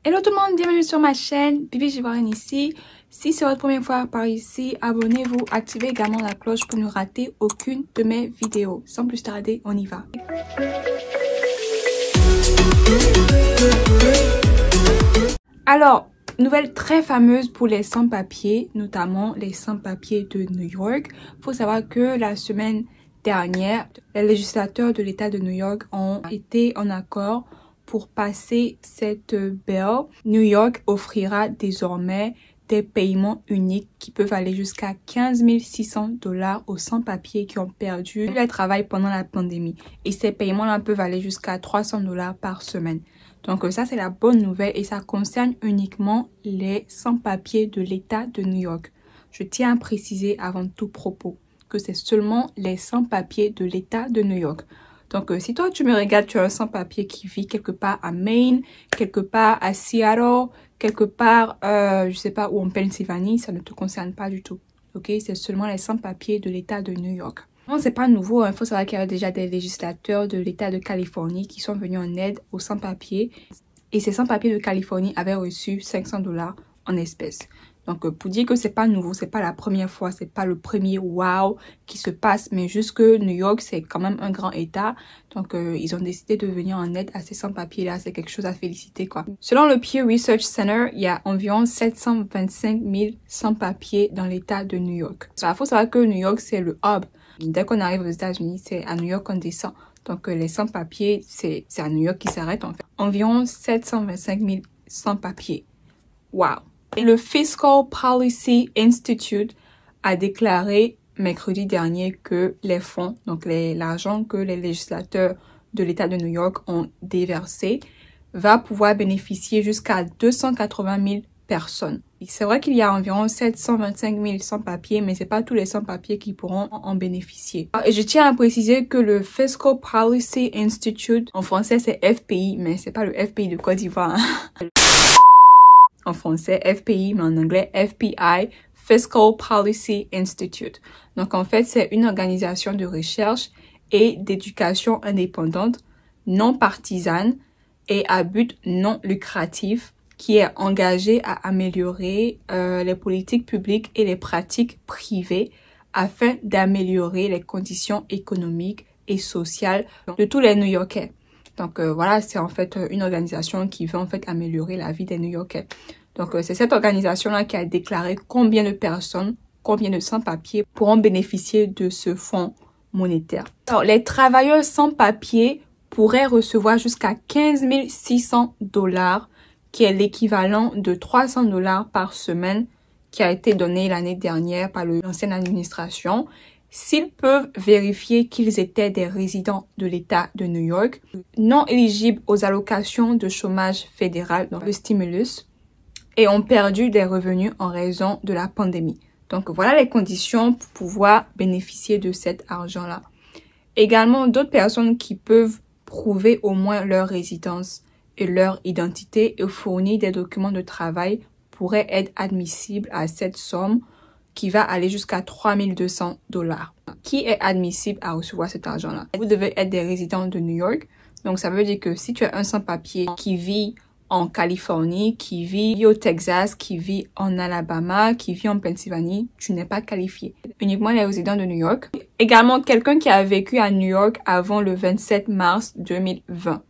Hello tout le monde, bienvenue sur ma chaîne, Bibi Givoirine ici. Si c'est votre première fois par ici, abonnez-vous, activez également la cloche pour ne rater aucune de mes vidéos. Sans plus tarder, on y va. Alors, nouvelle très fameuse pour les sans-papiers, notamment les sans-papiers de New York. Il faut savoir que la semaine dernière, les législateurs de l'État de New York ont été en accord pour passer cette bill. New York offrira désormais des paiements uniques qui peuvent aller jusqu'à 15 600 $ aux sans-papiers qui ont perdu leur travail pendant la pandémie. Et ces paiements-là peuvent aller jusqu'à 300 $ par semaine. Donc ça, c'est la bonne nouvelle et ça concerne uniquement les sans-papiers de l'État de New York. Je tiens à préciser avant tout propos que c'est seulement les sans-papiers de l'État de New York. Donc, si toi, tu me regardes, tu as un sans-papier qui vit quelque part à Maine, quelque part à Seattle, quelque part, je sais pas, ou en Pennsylvanie, ça ne te concerne pas du tout. Ok, c'est seulement les sans-papiers de l'État de New York. Non, c'est pas nouveau. Il faut savoir qu'il y a déjà des législateurs de l'État de Californie qui sont venus en aide aux sans-papiers. Et ces sans-papiers de Californie avaient reçu 500 $ en espèces. Donc, pour dire que c'est pas nouveau, c'est pas la première fois, c'est pas le premier wow qui se passe, mais juste que New York, c'est quand même un grand État. Donc, ils ont décidé de venir en aide à ces sans-papiers-là. C'est quelque chose à féliciter, quoi. Selon le Pew Research Center, il y a environ 725 000 sans-papiers dans l'État de New York. Il faut savoir que New York, c'est le hub. Dès qu'on arrive aux États-Unis, c'est à New York qu'on descend. Donc, les sans-papiers, c'est à New York qu'ils s'arrêtent, en fait. Environ 725 000 sans-papiers. Wow! Le Fiscal Policy Institute a déclaré mercredi dernier que les fonds, donc l'argent que les législateurs de l'État de New York ont déversé, va pouvoir bénéficier jusqu'à 280 000 personnes. C'est vrai qu'il y a environ 725 000 sans-papiers, mais c'est pas tous les sans-papiers qui pourront en bénéficier. Et je tiens à préciser que le Fiscal Policy Institute, en français c'est FPI, mais c'est pas le FPI de Côte d'Ivoire. En français FPI, mais en anglais FPI, Fiscal Policy Institute. Donc en fait, c'est une organisation de recherche et d'éducation indépendante, non partisane et à but non lucratif qui est engagée à améliorer les politiques publiques et les pratiques privées afin d'améliorer les conditions économiques et sociales de tous les New-Yorkais. Donc voilà, c'est en fait une organisation qui veut en fait améliorer la vie des New-Yorkais. Donc c'est cette organisation-là qui a déclaré combien de personnes, combien de sans-papiers pourront bénéficier de ce fonds monétaire. Alors les travailleurs sans-papiers pourraient recevoir jusqu'à 15 600 $, qui est l'équivalent de 300 $ par semaine qui a été donné l'année dernière par l'ancienne administration, s'ils peuvent vérifier qu'ils étaient des résidents de l'État de New York, non éligibles aux allocations de chômage fédéral, donc le stimulus, et ont perdu des revenus en raison de la pandémie. Donc voilà les conditions pour pouvoir bénéficier de cet argent-là. Également, d'autres personnes qui peuvent prouver au moins leur résidence et leur identité et fournir des documents de travail pourraient être admissibles à cette somme qui va aller jusqu'à 3 200 $. Qui est admissible à recevoir cet argent-là? Vous devez être des résidents de New York. Donc, ça veut dire que si tu es un sans-papier qui vit en Californie, qui vit au Texas, qui vit en Alabama, qui vit en Pennsylvanie, tu n'es pas qualifié. Uniquement les résidents de New York. Également, quelqu'un qui a vécu à New York avant le 27 mars 2020.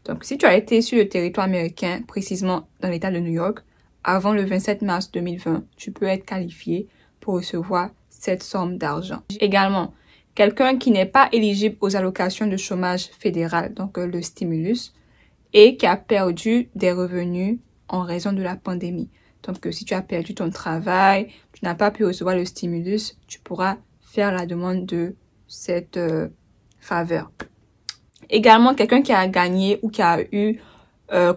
Donc, si tu as été sur le territoire américain, précisément dans l'État de New York, avant le 27 mars 2020, tu peux être qualifié pour recevoir cette somme d'argent. Également, quelqu'un qui n'est pas éligible aux allocations de chômage fédéral, donc le stimulus, et qui a perdu des revenus en raison de la pandémie. Donc, si tu as perdu ton travail, tu n'as pas pu recevoir le stimulus, tu pourras faire la demande de cette faveur. Également, quelqu'un qui a gagné ou qui a eu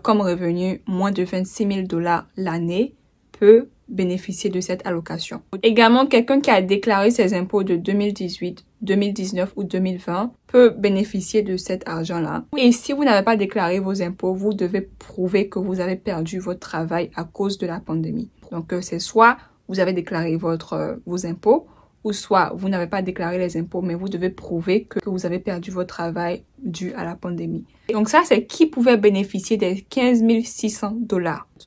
comme revenu moins de 26 000 $ l'année peut bénéficier de cette allocation. Également, quelqu'un qui a déclaré ses impôts de 2018, 2019 ou 2020 peut bénéficier de cet argent-là. Et si vous n'avez pas déclaré vos impôts, vous devez prouver que vous avez perdu votre travail à cause de la pandémie. Donc, c'est soit vous avez déclaré vos impôts ou soit vous n'avez pas déclaré les impôts, mais vous devez prouver que vous avez perdu votre travail dû à la pandémie. Donc ça, c'est qui pouvait bénéficier des 15 600 $.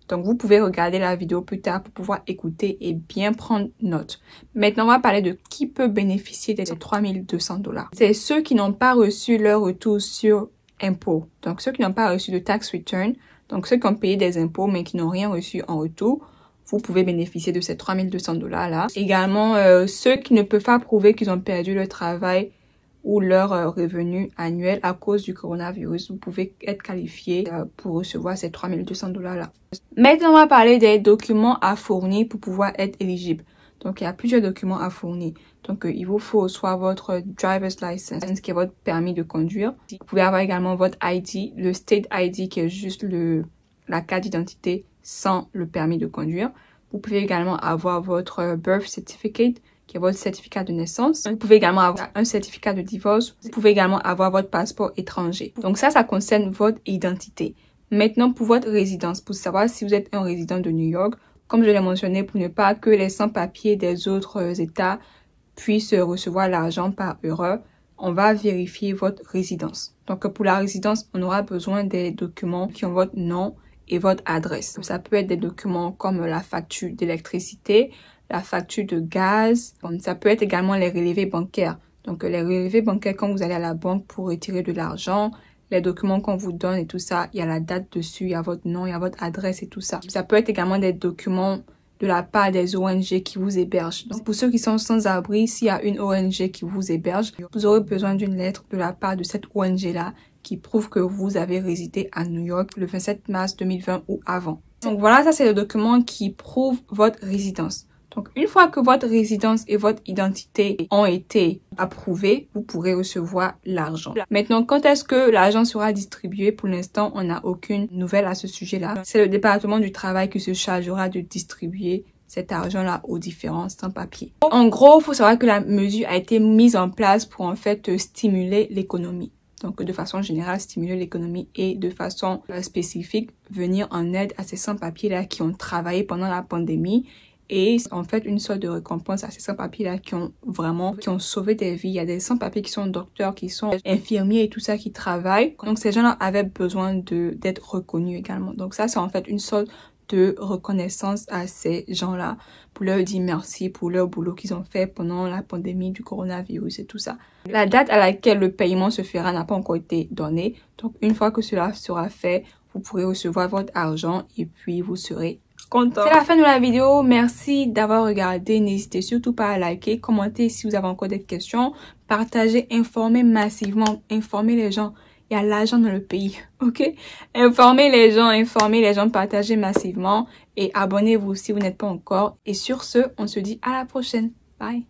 Donc vous pouvez regarder la vidéo plus tard pour pouvoir écouter et bien prendre note. Maintenant, on va parler de qui peut bénéficier des 3 200 $. C'est ceux qui n'ont pas reçu leur retour sur impôts. Donc ceux qui n'ont pas reçu de tax return, donc ceux qui ont payé des impôts mais qui n'ont rien reçu en retour, vous pouvez bénéficier de ces 3 200 $ là. Également, ceux qui ne peuvent pas prouver qu'ils ont perdu leur travail ou leur revenu annuel à cause du coronavirus, vous pouvez être qualifié pour recevoir ces 3 200 $ là. Maintenant, on va parler des documents à fournir pour pouvoir être éligible. Donc, il y a plusieurs documents à fournir. Donc, il vous faut soit votre driver's license, qui est votre permis de conduire. Vous pouvez avoir également votre ID, le state ID, qui est juste la carte d'identité sans le permis de conduire. Vous pouvez également avoir votre birth certificate, qui est votre certificat de naissance. Vous pouvez également avoir un certificat de divorce. Vous pouvez également avoir votre passeport étranger. Donc ça concerne votre identité. Maintenant, pour votre résidence, pour savoir si vous êtes un résident de New York, comme je l'ai mentionné, pour ne pas que les sans-papiers des autres États puissent recevoir l'argent par erreur, on va vérifier votre résidence. Donc pour la résidence, on aura besoin des documents qui ont votre nom et votre adresse. Ça peut être des documents comme la facture d'électricité, la facture de gaz. Ça peut être également les relevés bancaires. Donc les relevés bancaires, quand vous allez à la banque pour retirer de l'argent, les documents qu'on vous donne et tout ça, il y a la date dessus, il y a votre nom, il y a votre adresse et tout ça. Ça peut être également des documents de la part des ONG qui vous hébergent. Donc pour ceux qui sont sans abri, s'il y a une ONG qui vous héberge, vous aurez besoin d'une lettre de la part de cette ONG-là qui prouve que vous avez résidé à New York le 27 mars 2020 ou avant. Donc voilà, ça c'est le document qui prouve votre résidence. Donc une fois que votre résidence et votre identité ont été approuvées, vous pourrez recevoir l'argent. Maintenant, quand est-ce que l'argent sera distribué? Pour l'instant, on n'a aucune nouvelle à ce sujet-là. C'est le département du travail qui se chargera de distribuer cet argent-là aux différents sans-papiers. En gros, il faut savoir que la mesure a été mise en place pour en fait stimuler l'économie. Donc, de façon générale, stimuler l'économie et de façon spécifique, venir en aide à ces sans-papiers-là qui ont travaillé pendant la pandémie et en fait une sorte de récompense à ces sans-papiers-là qui ont sauvé des vies. Il y a des sans-papiers qui sont docteurs, qui sont infirmiers et tout ça qui travaillent. Donc, ces gens-là avaient besoin d'être reconnus également. Donc, ça, c'est en fait une sorte de reconnaissance à ces gens-là pour leur dire merci pour leur boulot qu'ils ont fait pendant la pandémie du coronavirus et tout ça. La date à laquelle le paiement se fera n'a pas encore été donnée. Donc, une fois que cela sera fait, vous pourrez recevoir votre argent et puis vous serez content. C'est la fin de la vidéo. Merci d'avoir regardé. N'hésitez surtout pas à liker, commenter si vous avez encore des questions, partager, informer massivement, informer les gens. Il y a l'argent dans le pays, ok? Informez les gens, partagez massivement et abonnez-vous si vous n'êtes pas encore. Et sur ce, on se dit à la prochaine. Bye!